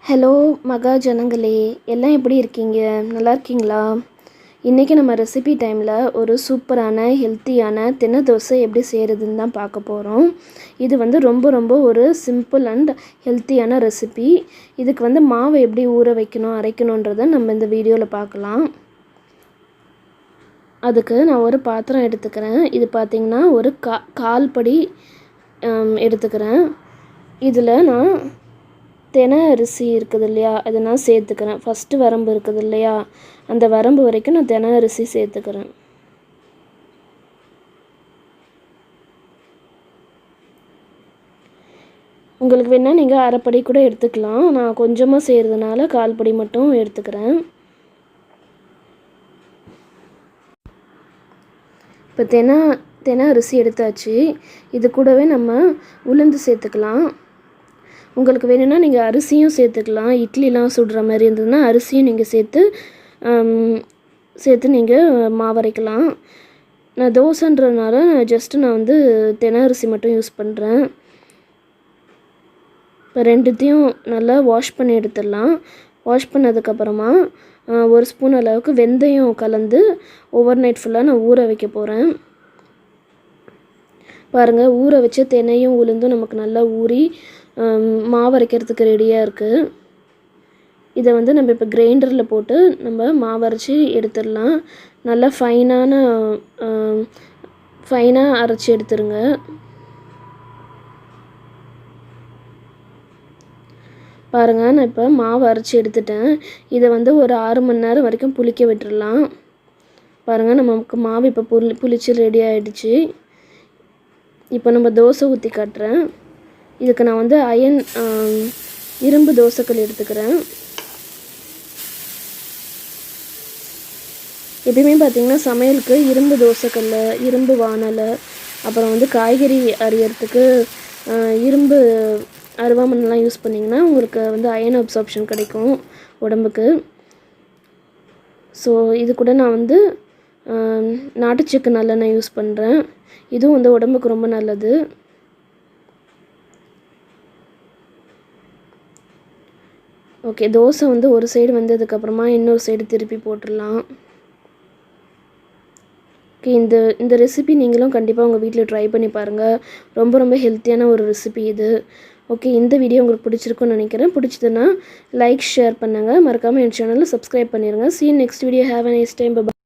Hello மகா ஜனங்களே, எல்லாம் எப்படி இருக்கீங்க? நல்லா இருக்கீங்களா? இன்றைக்கி நம்ம ரெசிபி டைமில் ஒரு சூப்பரான ஹெல்த்தியான தினை தோசை எப்படி செய்கிறதுன்னு தான் பார்க்க போகிறோம். இது வந்து ரொம்ப ஒரு சிம்பிள் அண்ட் ஹெல்த்தியான ரெசிபி. இதுக்கு வந்து மாவை எப்படி ஊற வைக்கணும் அரைக்கணுன்றதை நம்ம இந்த வீடியோவில் பார்க்கலாம். அதுக்கு நான் ஒரு பாத்திரம் எடுத்துக்கிறேன். இது பார்த்திங்கன்னா ஒரு கால் படி எடுத்துக்கிறேன். இதில் நான் தினை அரிசி இருக்குது இல்லையா, அதை நான் சேர்த்துக்கிறேன். ஃபஸ்ட்டு வரம்பு இருக்குது இல்லையா, அந்த வரம்பு வரைக்கும் நான் தினை அரிசி சேர்த்துக்கிறேன். உங்களுக்கு வேணால் நீங்கள் அரைப்படி கூட எடுத்துக்கலாம். நான் கொஞ்சமாக செய்கிறதுனால கால்படி மட்டும் எடுத்துக்கிறேன். இப்போ தினை அரிசி எடுத்தாச்சு. இது கூடவே நம்ம உளுந்து சேர்த்துக்கலாம். உங்களுக்கு வேணும்னா நீங்கள் அரிசியும் சேர்த்துக்கலாம். இட்லிலாம் சுடுற மாதிரி இருந்ததுன்னா அரிசியும் நீங்கள் சேர்த்து நீங்கள் மாவரைக்கலாம். நான் தோசைன்றதுனால நான் வந்து தினை அரிசி மட்டும் யூஸ் பண்ணுறேன். இப்போ ரெண்டுத்தையும் நல்லா வாஷ் பண்ணி எடுத்துடலாம். வாஷ் பண்ணதுக்கப்புறமா ஒரு ஸ்பூன் அளவுக்கு வெந்தயம் கலந்து ஓவர் நைட் ஃபுல்லாக நான் ஊற வைக்க போகிறேன். பாருங்கள், ஊற வச்ச தினையும் உளுந்தும் நமக்கு நல்லா ஊறி மாவு அரைக்கிறதுக்கு ரெடியாக இருக்குது. இதை வந்து நம்ம இப்போ கிரைண்டரில் போட்டு நம்ம மாவு அரைச்சி எடுத்துடலாம். நல்லா ஃபைனாக அரைச்சி எடுத்துருங்க. பாருங்கள், நான் இப்போ மாவு அரைச்சி எடுத்துட்டேன். இதை வந்து ஒரு 6 மணி நேரம் வரைக்கும் புளிக்க விட்டுடலாம். பாருங்கள், நமக்கு மாவு இப்போ புளிச்சு ரெடி ஆகிடுச்சு. இப்போ நம்ம தோசை ஊற்றி காட்டுறேன். இதுக்கு நான் வந்து இரும்பு தோசைக்கல் எடுத்துக்கிறேன். எப்பயுமே பார்த்திங்கன்னா சமையலுக்கு இரும்பு தோசைக்கல், இரும்பு வானல், அப்புறம் வந்து காய்கறி அரியறதுக்கு இரும்பு அருவாமனைலாம் யூஸ் பண்ணிங்கன்னா உங்களுக்கு வந்து அயன் அப்சார்ப்ஷன் கிடைக்கும் உடம்புக்கு. ஸோ இது கூட நான் வந்து நாட்டுச்சக்கு நல்லெண்ணெய் யூஸ் பண்ணுறேன். இதுவும் வந்து உடம்புக்கு ரொம்ப நல்லது. ஓகே, தோசை வந்து ஒரு சைடு வந்ததுக்கப்புறமா இன்னொரு சைடு திருப்பி போட்டுடலாம். ஓகே, இந்த ரெசிபி நீங்களும் கண்டிப்பாக உங்கள் வீட்டில் ட்ரை பண்ணி பாருங்கள். ரொம்ப ஹெல்த்தியான ஒரு ரெசிபி இது. ஓகே, இந்த வீடியோ உங்களுக்கு பிடிச்சிருக்குன்னு நினைக்கிறேன். பிடிச்சதுன்னா லைக், ஷேர் பண்ணுங்கள். மறக்காமல் என் சேனலில் சப்ஸ்கிரைப் பண்ணிடுங்க. See you next video. Have a nice time. Bye.